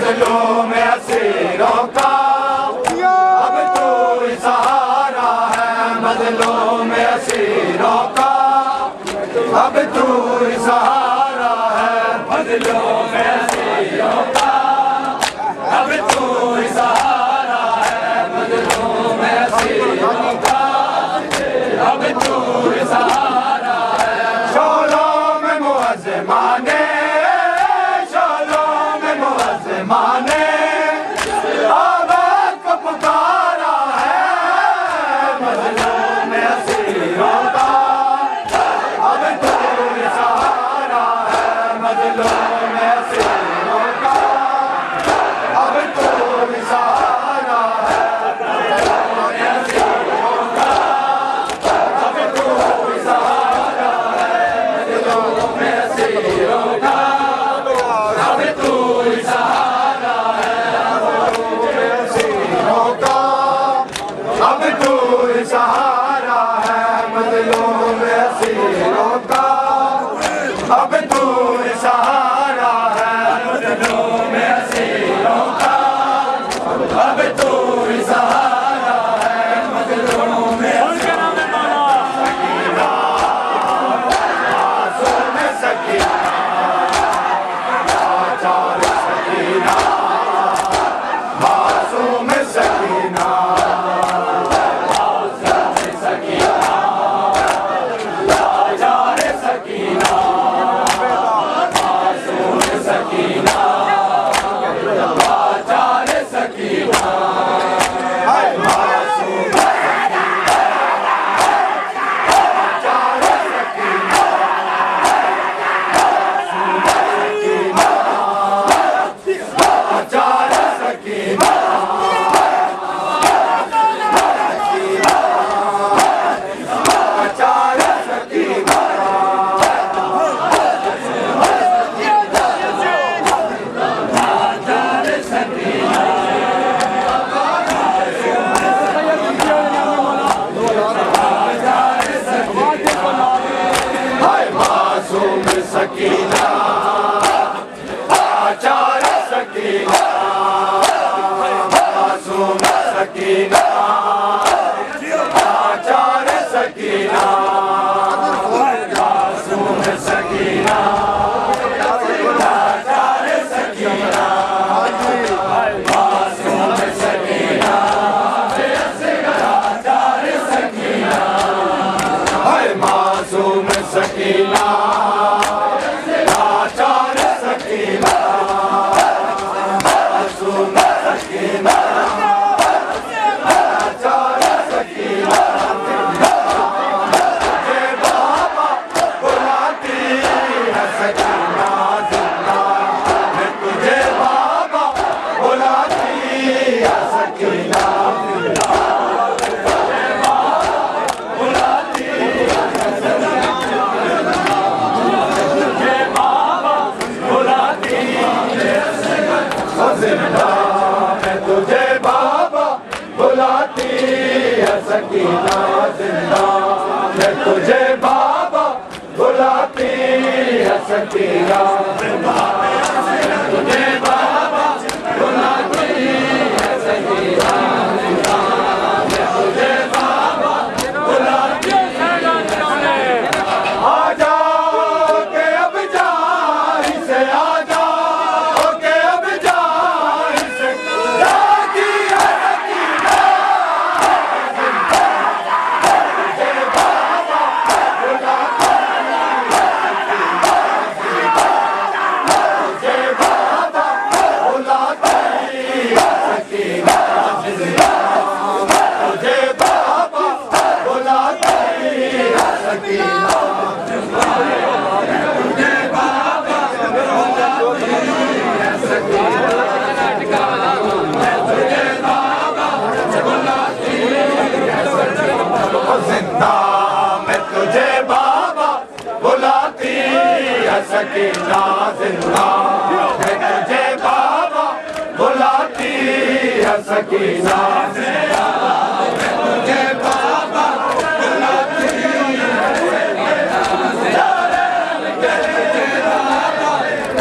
मजलूम असीरों का अब तू ही सहारा है, मजलूम असीरों का अब तू ही सहारा है, मजलूम असीरों का अब तू ही सहारा है, मजलूम असीरों का अब तू ही सहारा है। शोलों में मुअज़्ज़माने, शोलों में मुअज़्ज़माने आवाज़ को पुकारा है, मजलूम असीरों का अब तू ही सहारा है, मजलूम असीरों का अब तू ही सहारा है, मजलूम असीरों का अब तू ही सहारा है, मजलूम असीरों का अब तू ही सहारा है, मजलूम असीरों का अब तू ही सहारा है, मजलूम असीरों का अब तू ही सहारा है, मजलूम असीरों का अब तू ही सहारा है, मजलूम मासूम सकीना, लाचार सकीना, मासूम सकीना, मासूम सकीना, लाचार सकीना, मासूम सकीना, लाचार सकीना, हाय मासूम लाचार सकीना, लाचार सकीना, लाचार सकीना, हाय मासूम सकीना, लाचार सकीना, मासूम सकीना, लाचार सकीना, मासूम सकीना, लाचार सकीना, मासूम सकीना, लाचार सकीना, हाय मासूम सकीना, लाचार सकीना, मासूम सकीना, लाचार सकीना, तुझे बाबा बुलाती है सकीना जिंदा, मैं तुझे बाबा बुलाती है सकीना जिंदा, तुझे बाबा बुलाती है तुझे बाबा बुलाती है जिंदा, मैं तुझे बाबा बुलाती है सकीना जिंदा, मैं तुझे बाबा बुलाती है सकीना जिंदा, तुझे बाबा बुलाती है सकीना जिंदा, मैं तुझे बाबा बुलाती है। आ जाओ के अब जाहि से, आ जाओ के अब जाहि से, जागी है सकीना जिंदा, तुझे बाबा बुलाती है सकीना जिंदा, तुझे बाबा बुलाती है सकीना जिंदा, तुझे बाबा बुलाती है सकीना जिंदा, तुझे बाबा बुलाती है सकीना, तुझे बाबा बुलाती है सकीना जिंदा, मैं तुझे बाबा बुलाती है सकीना जिंदा, मैं तुझे बाबा बुलाती है सकीना जिंदा, मैं तुझे बाबा बुलाती है सकीना जिंदा, मैं तुझे बाबा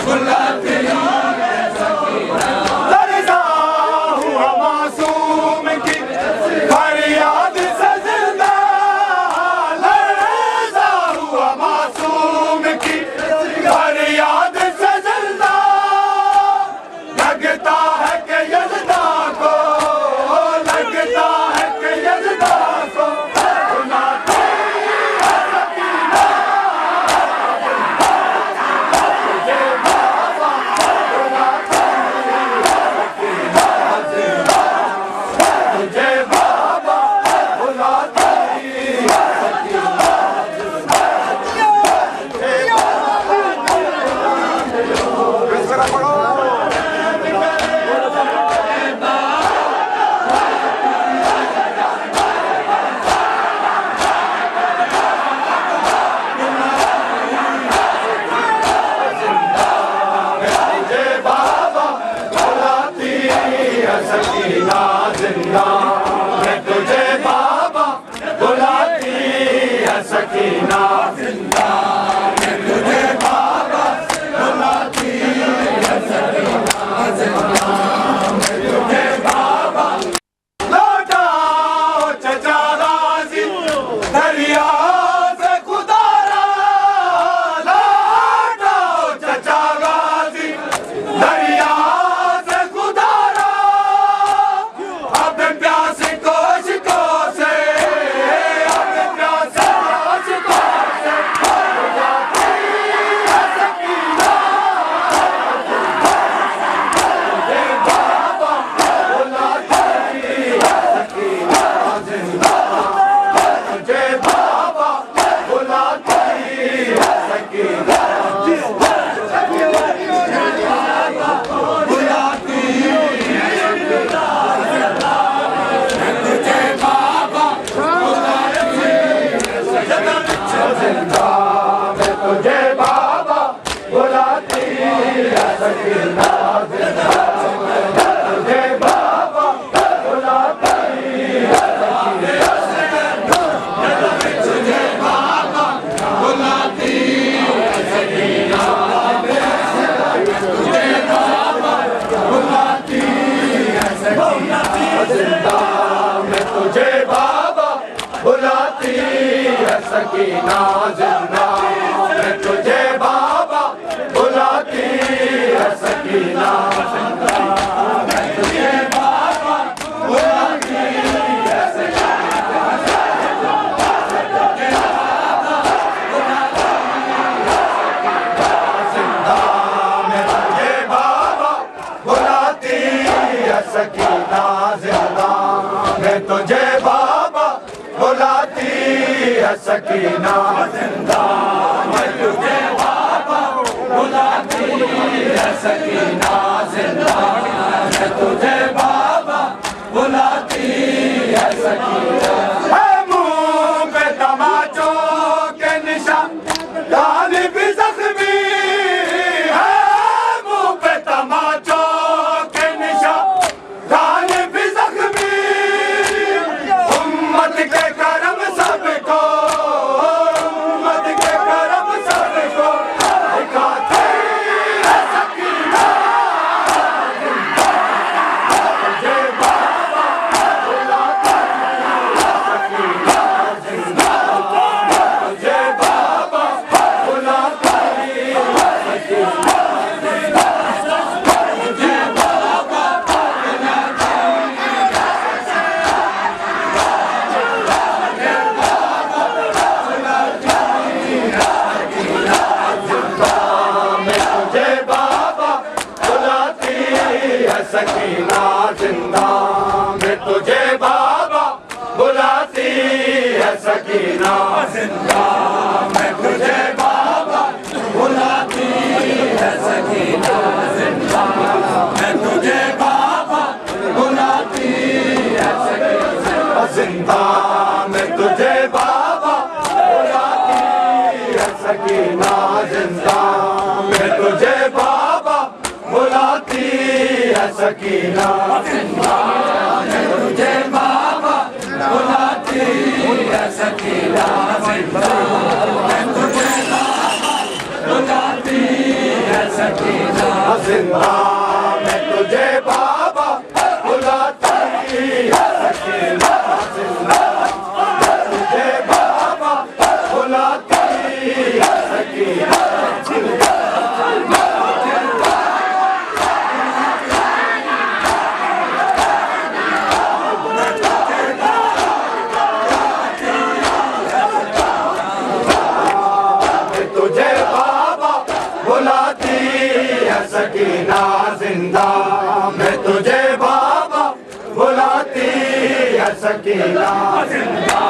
बुलाती है सकीना सकीना जिंदा, तुझे बाबा बुलाती है सकीना, तुझे बाबा बुलाती है सकीना, तुझे बाबा बुलाती है सकीना, जिंदा मैं तुझे बाबा बुलाती है सकीना, जिंदा मैं तुझे बाबा बुलाती है सकीना, जिंदा मैं तुझे बाबा बुलाती है सकीना, जिंदा मैं तुझे बाबा बुलाती है सकीना, जिंदा मैं तुझे बाबा बुलाती है सकीना, जिंदा मैं तुझे बाबा बुलाती है सकीना, जिंदा मैं तुझे बाबा बुलाती है सकीना, है मुंह पे तमाचों के निशान, कान भी जख्मी है, मुंह पे तमाचों के निशान, कान भी जख्मी, उम्मत के करम सबको, उम्मत के करम सबको दिखाती है सकीना, तुझे बाबा बुलाती है सकीना, जिंदा तुझे बाबा बुलाती है सकीना, तुझे बाबा मैं तुझे बाबा बुलाती है सकीना, जिंदा मैं तुझे बाबा बुलाती है सकीना, जिंदा मैं तुझे बाबा बुलाती है सकीना, जिंदा मैं तुझे बाबा बुलाती है सकीना, जिंदा मैं तुझे बाबा बुलाती है सकीना, जिंदा मैं तुझे बाबा बुलाती है सकीना, जिंदा मैं तुझे बाबा बुलाती है सकीना, जिंदा मैं तुझे बाबा बुलाती है सकीना, जिंदा मैं तुझे बाबा बुलाती है सकीना, जिंदा मैं तुझे बाबा बुलाती है सकीना, तुझे बाबा बुलाती है सकीना, जिंदा मैं तुझे बाबा बुलाती है सकीना, जिंदा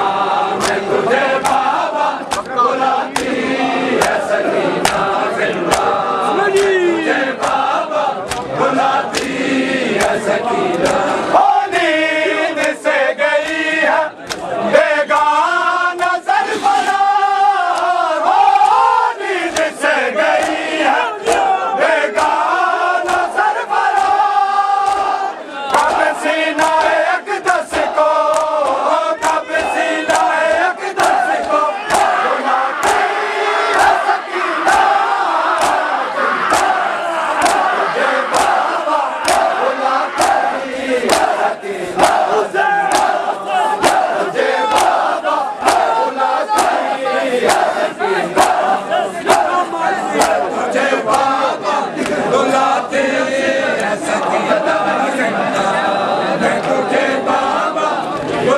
मैं तुझे बाबा बुलाती है सकीना, जिंदा तुझे बाबा बुलाती है सकीना, ओ नींद से गई है बेगाना सरफराज, ओ नींद से गई है बेगाना सरफराज, कब सीना अक़दस को, कब सीना अक़दस को बुलाती है सकीना, तुझे बाबा बुलाती है सकीना, तुझे बाबा बुलाती है सकीना, तुझे बाबा बुलाती है सकीना, मैं तुझे बाबा बुलाती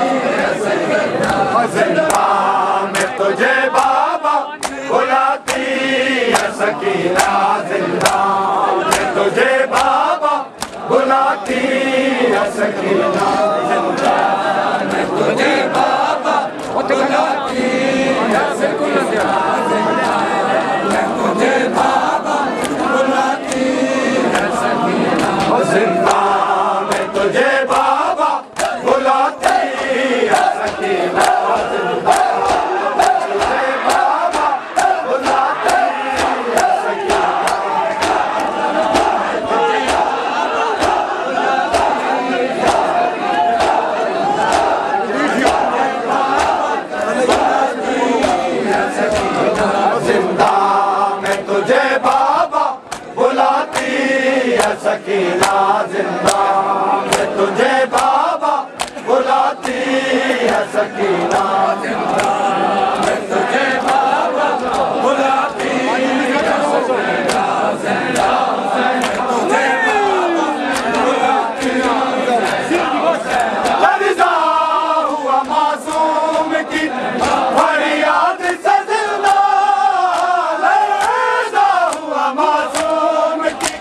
है सकीना, जिंदा मैं तुझे बाबा बुलाती है सकीना, जिंदा मैं तुझे बाबा बुलाती है सकीना, जिंदा मैं तुझे बाबा बुलाती है सकीना, जिंदा मैं तुझे बाबा बुलाती है सकीना, जिंदा मैं तुझे बाबा बुलाती है सकीना, जिंदा मैं तुझे बाबा बुलाती है सकीना, सकीना जिंदा मैं तुझे बाबा बुलाती है सकीना जिंदा मैं तुझे बाबा बुलाती है सकीना जिंदा तुझे बाबा बुलाती लर्ज़ा हुआ मासूम की फरियाद से जिंदा लर्ज़ा हुआ मासूम की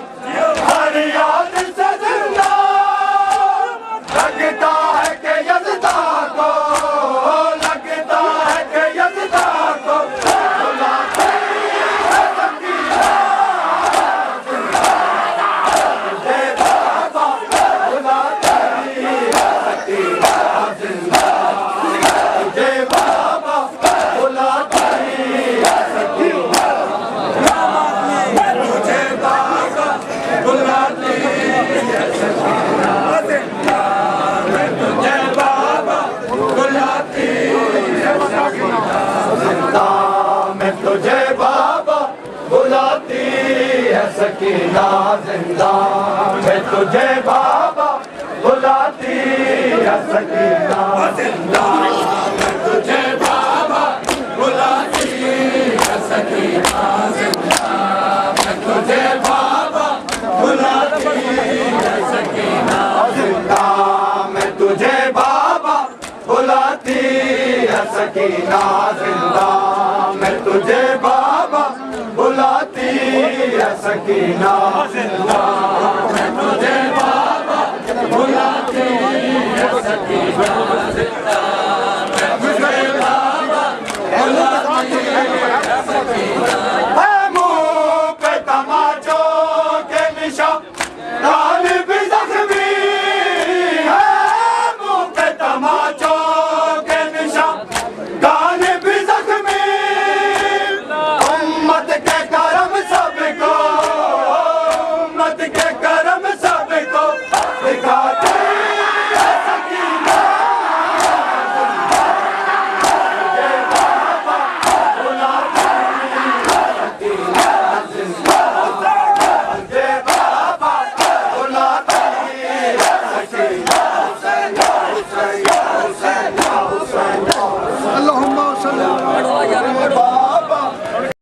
फरियाद से जिंदा लगता है कि यज़दा को लगता है कि यज़दा को बुलाते हैं सकीना तुझे बाबा बुलाती है सकीना जिंदा तुझे बाबा बुलाती है सकीना तुझे बाबा बुलाती है सकीना जिंदा मैं तुझे बाबा बुलाती है सकीना जिंदा मैं तुझे बाबा बुलाती है सकीना जिंदा मैं तुझे बाबा बुलाती है सकीना जिंदा मैं तुझे बाबा बुलाती है सकीना जिंदा मैं तुझे बाबा बुलाती है सकीना जिंदा मैं तुझे बाबा बुलाती है सकीना जिंदा मैं तुझे बाबा बुलाती है सकीना जिंदा मैं तुझे बाबा बुलाती है सकीना जिंदा मैं तुझे बाबा बुलाती है सकीना है मुंह पे तमाचों के निशान कान भी जख्मी है मुंह पे तमाचों के निशान कान भी जख्मी उम्मत के करम सबको उम्मत के करम सबको दिखाते हैं सकीना तुझे बाबा बुलाती है सकीना जिंदा तुझे बाबा बुलाती है सकीना